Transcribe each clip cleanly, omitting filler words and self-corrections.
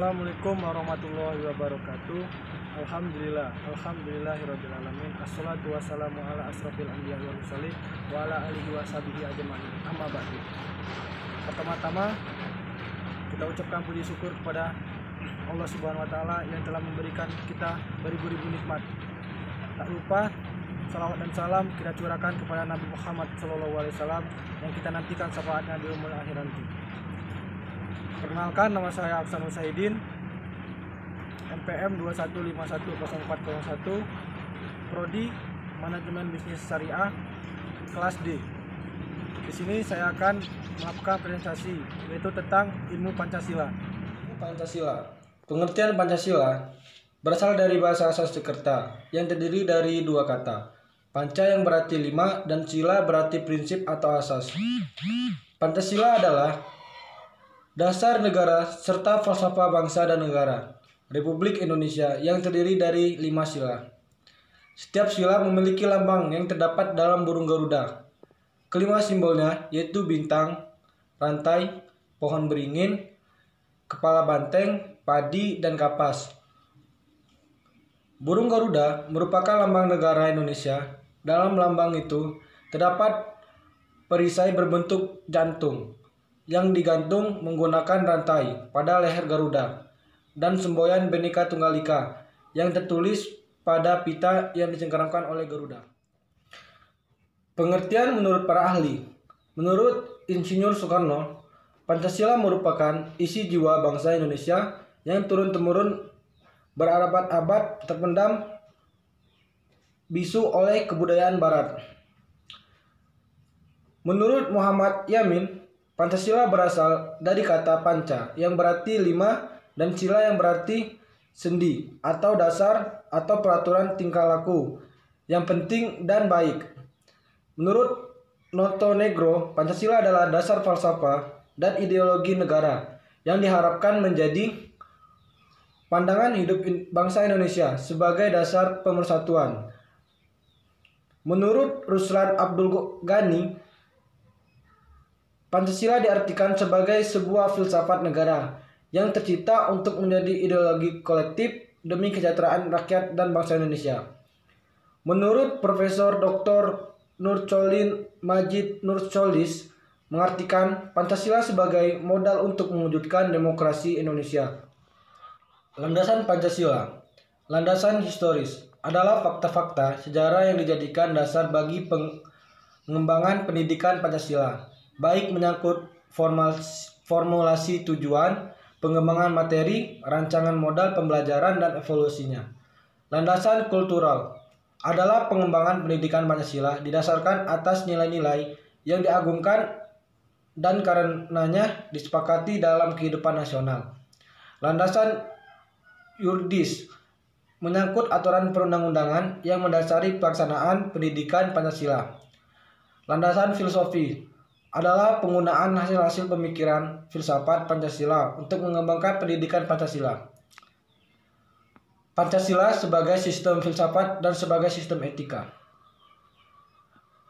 Assalamualaikum warahmatullahi wabarakatuh. Alhamdulillahirabbil alamin. Assalatu wassalamu ala asrofil anbiya wal mursalin wa ala alihi washabihi ajmain. Amma ba'du. Pertama-tama kita ucapkan puji syukur kepada Allah Subhanahu wa taala yang telah memberikan kita beribu-ribu nikmat. Tak lupa salawat dan salam kita curahkan kepada Nabi Muhammad SAW yang kita nantikan syafaatnya di yaumul akhir nanti. Perkenalkan, nama saya Aksanul Saidin, NPM 21510401, Prodi Manajemen Bisnis Syariah, kelas D. Di sini saya akan melakukan presentasi, yaitu tentang ilmu Pancasila. Pancasila. Pengertian Pancasila berasal dari bahasa Sanskerta yang terdiri dari dua kata. Panca yang berarti lima dan sila berarti prinsip atau asas. Pancasila adalah dasar negara serta falsafah bangsa dan negara Republik Indonesia yang terdiri dari 5 sila. Setiap sila memiliki lambang yang terdapat dalam burung Garuda. Kelima simbolnya yaitu bintang, rantai, pohon beringin, kepala banteng, padi, dan kapas. Burung Garuda merupakan lambang negara Indonesia. Dalam lambang itu terdapat perisai berbentuk jantung yang digantung menggunakan rantai pada leher Garuda dan semboyan Bhinneka Tunggal Ika yang tertulis pada pita yang dicengkeramkan oleh Garuda. Pengertian menurut para ahli. Menurut Insinyur Soekarno, Pancasila merupakan isi jiwa bangsa Indonesia yang turun-temurun berabad-abad terpendam bisu oleh kebudayaan Barat. Menurut Muhammad Yamin, Pancasila berasal dari kata panca yang berarti lima dan sila yang berarti sendi atau dasar atau peraturan tingkah laku yang penting dan baik. Menurut Montenegro, Pancasila adalah dasar falsafah dan ideologi negara yang diharapkan menjadi pandangan hidup bangsa Indonesia sebagai dasar pemersatuan. Menurut Ruslan Abdul Ghani, Pancasila diartikan sebagai sebuah filsafat negara yang tercipta untuk menjadi ideologi kolektif demi kesejahteraan rakyat dan bangsa Indonesia. Menurut Profesor Dr. Nurcholin Majid Nurcholis, mengartikan Pancasila sebagai modal untuk mewujudkan demokrasi Indonesia. Landasan Pancasila. Landasan historis adalah fakta-fakta sejarah yang dijadikan dasar bagi pengembangan pendidikan Pancasila, baik menyangkut formulasi tujuan, pengembangan materi, rancangan modal pembelajaran, dan evolusinya. Landasan kultural adalah pengembangan pendidikan Pancasila didasarkan atas nilai-nilai yang diagungkan dan karenanya disepakati dalam kehidupan nasional. Landasan yuridis menyangkut aturan perundang-undangan yang mendasari pelaksanaan pendidikan Pancasila. Landasan filosofi adalah penggunaan hasil-hasil pemikiran filsafat Pancasila untuk mengembangkan pendidikan Pancasila. Pancasila sebagai sistem filsafat dan sebagai sistem etika.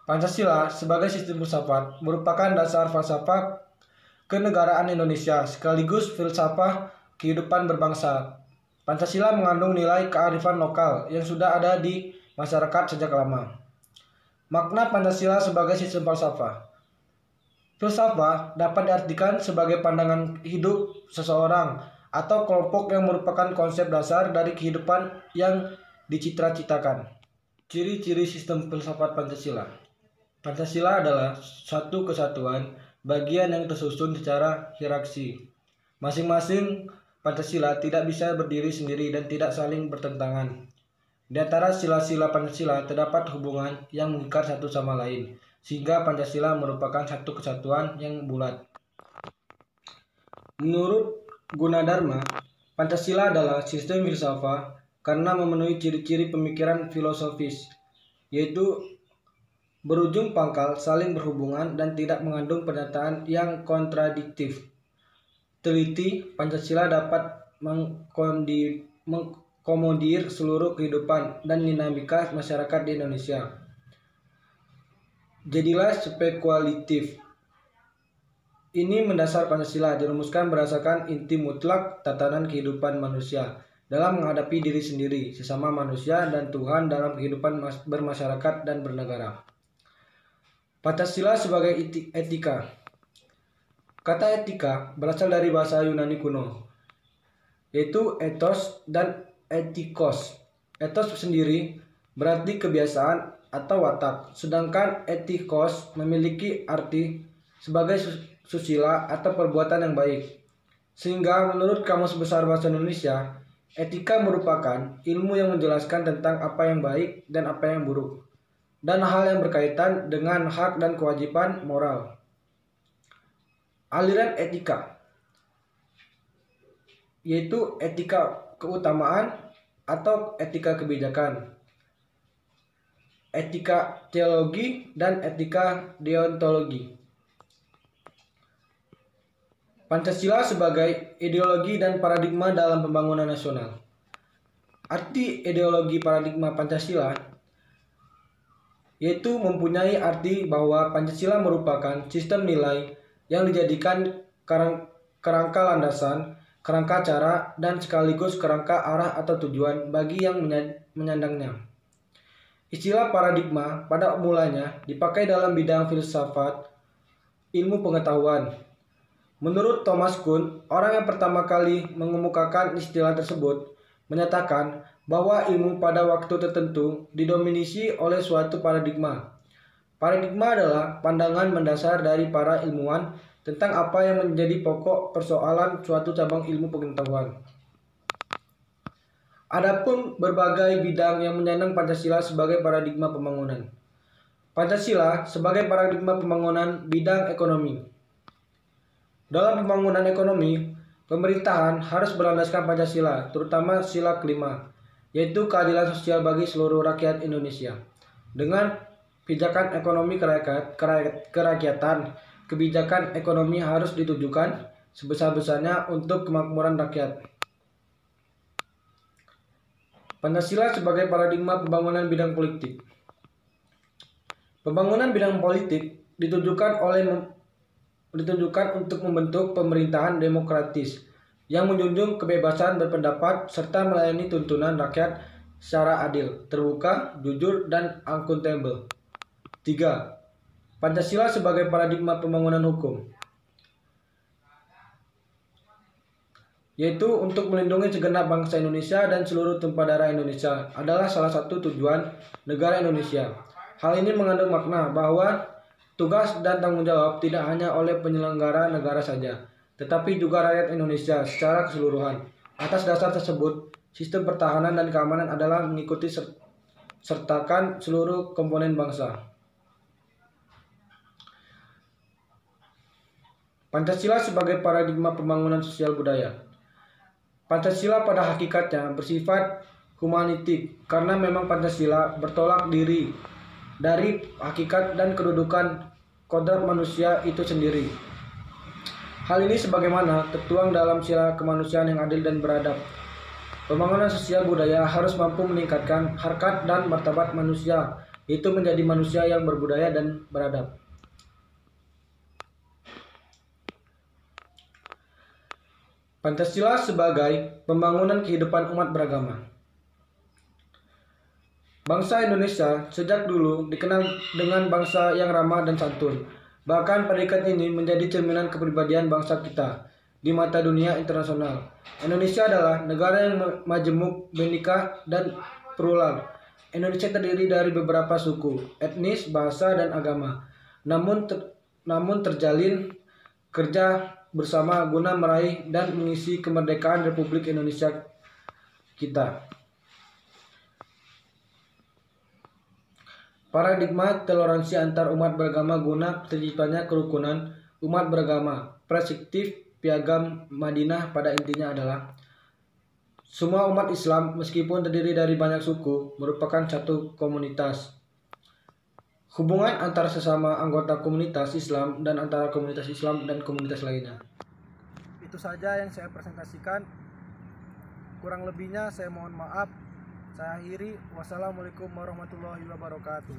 Pancasila sebagai sistem filsafat merupakan dasar falsafah kenegaraan Indonesia sekaligus filsafat kehidupan berbangsa. Pancasila mengandung nilai kearifan lokal yang sudah ada di masyarakat sejak lama. Makna Pancasila sebagai sistem falsafah. Filsafat dapat diartikan sebagai pandangan hidup seseorang atau kelompok yang merupakan konsep dasar dari kehidupan yang dicita-citakan. Ciri-ciri sistem filsafat Pancasila. Pancasila adalah satu kesatuan bagian yang tersusun secara hierarki. Masing-masing Pancasila tidak bisa berdiri sendiri dan tidak saling bertentangan. Di antara sila-sila Pancasila terdapat hubungan yang mengikat satu sama lain, sehingga Pancasila merupakan satu kesatuan yang bulat. Menurut Gunadarma, Pancasila adalah sistem filsafat karena memenuhi ciri-ciri pemikiran filosofis, yaitu berujung pangkal, saling berhubungan, dan tidak mengandung pernyataan yang kontradiktif. Teliti, Pancasila dapat mengkomodir seluruh kehidupan dan dinamika masyarakat di Indonesia. Jadilah spekulatif. ini mendasar Pancasila dirumuskan berdasarkan inti mutlak tatanan kehidupan manusia dalam menghadapi diri sendiri, sesama manusia, dan Tuhan dalam kehidupan bermasyarakat dan bernegara. Pancasila sebagai etika. Kata etika berasal dari bahasa Yunani kuno, yaitu ethos dan etikos. Ethos sendiri berarti kebiasaan atau watak, sedangkan etikos memiliki arti sebagai susila atau perbuatan yang baik. Sehingga menurut Kamus Besar Bahasa Indonesia, etika merupakan ilmu yang menjelaskan tentang apa yang baik dan apa yang buruk, dan hal yang berkaitan dengan hak dan kewajiban moral. Aliran etika, yaitu etika keutamaan atau etika kebijakan, etika teologi, dan etika deontologi. Pancasila sebagai ideologi dan paradigma dalam pembangunan nasional. Arti ideologi paradigma Pancasila yaitu mempunyai arti bahwa Pancasila merupakan sistem nilai yang dijadikan kerangka landasan, kerangka cara, dan sekaligus kerangka arah atau tujuan bagi yang menyandangnya. Istilah paradigma pada mulanya dipakai dalam bidang filsafat, ilmu pengetahuan. Menurut Thomas Kuhn, orang yang pertama kali mengemukakan istilah tersebut menyatakan bahwa ilmu pada waktu tertentu didominasi oleh suatu paradigma. Paradigma adalah pandangan mendasar dari para ilmuwan tentang apa yang menjadi pokok persoalan suatu cabang ilmu pengetahuan. Adapun berbagai bidang yang menyandang Pancasila sebagai paradigma pembangunan. Pancasila sebagai paradigma pembangunan bidang ekonomi. Dalam pembangunan ekonomi, pemerintahan harus berlandaskan Pancasila, terutama sila kelima, yaitu keadilan sosial bagi seluruh rakyat Indonesia. Dengan pijakan ekonomi kerakyatan, kebijakan ekonomi harus ditujukan sebesar-besarnya untuk kemakmuran rakyat. Pancasila sebagai paradigma pembangunan bidang politik. Pembangunan bidang politik ditujukan untuk membentuk pemerintahan demokratis yang menjunjung kebebasan berpendapat serta melayani tuntunan rakyat secara adil, terbuka, jujur, dan akuntabel. 3. Pancasila sebagai paradigma pembangunan hukum, yaitu untuk melindungi segenap bangsa Indonesia dan seluruh tumpah darah Indonesia adalah salah satu tujuan negara Indonesia. Hal ini mengandung makna bahwa tugas dan tanggung jawab tidak hanya oleh penyelenggara negara saja, tetapi juga rakyat Indonesia secara keseluruhan. Atas dasar tersebut, sistem pertahanan dan keamanan adalah mengikuti sertakan seluruh komponen bangsa. Pancasila sebagai paradigma pembangunan sosial budaya. Pancasila pada hakikatnya bersifat humanitik karena memang Pancasila bertolak diri dari hakikat dan kedudukan kodrat manusia itu sendiri. Hal ini sebagaimana tertuang dalam sila kemanusiaan yang adil dan beradab. Pembangunan sosial budaya harus mampu meningkatkan harkat dan martabat manusia, itu menjadi manusia yang berbudaya dan beradab. Pancasila sebagai pembangunan kehidupan umat beragama. Bangsa Indonesia sejak dulu dikenal dengan bangsa yang ramah dan santun. Bahkan predikat ini menjadi cerminan kepribadian bangsa kita di mata dunia internasional. Indonesia adalah negara yang majemuk, bhinneka, dan plural. Indonesia terdiri dari beberapa suku, etnis, bahasa, dan agama. Namun terjalin kerja bersama guna meraih dan mengisi kemerdekaan Republik Indonesia kita. Paradigma toleransi antar umat beragama guna terciptanya kerukunan umat beragama. Perspektif Piagam Madinah pada intinya adalah semua umat Islam meskipun terdiri dari banyak suku merupakan satu komunitas. Hubungan antara sesama anggota komunitas Islam dan antara komunitas Islam dan komunitas lainnya. Itu saja yang saya presentasikan. Kurang lebihnya saya mohon maaf. Saya akhiri. Wassalamualaikum warahmatullahi wabarakatuh.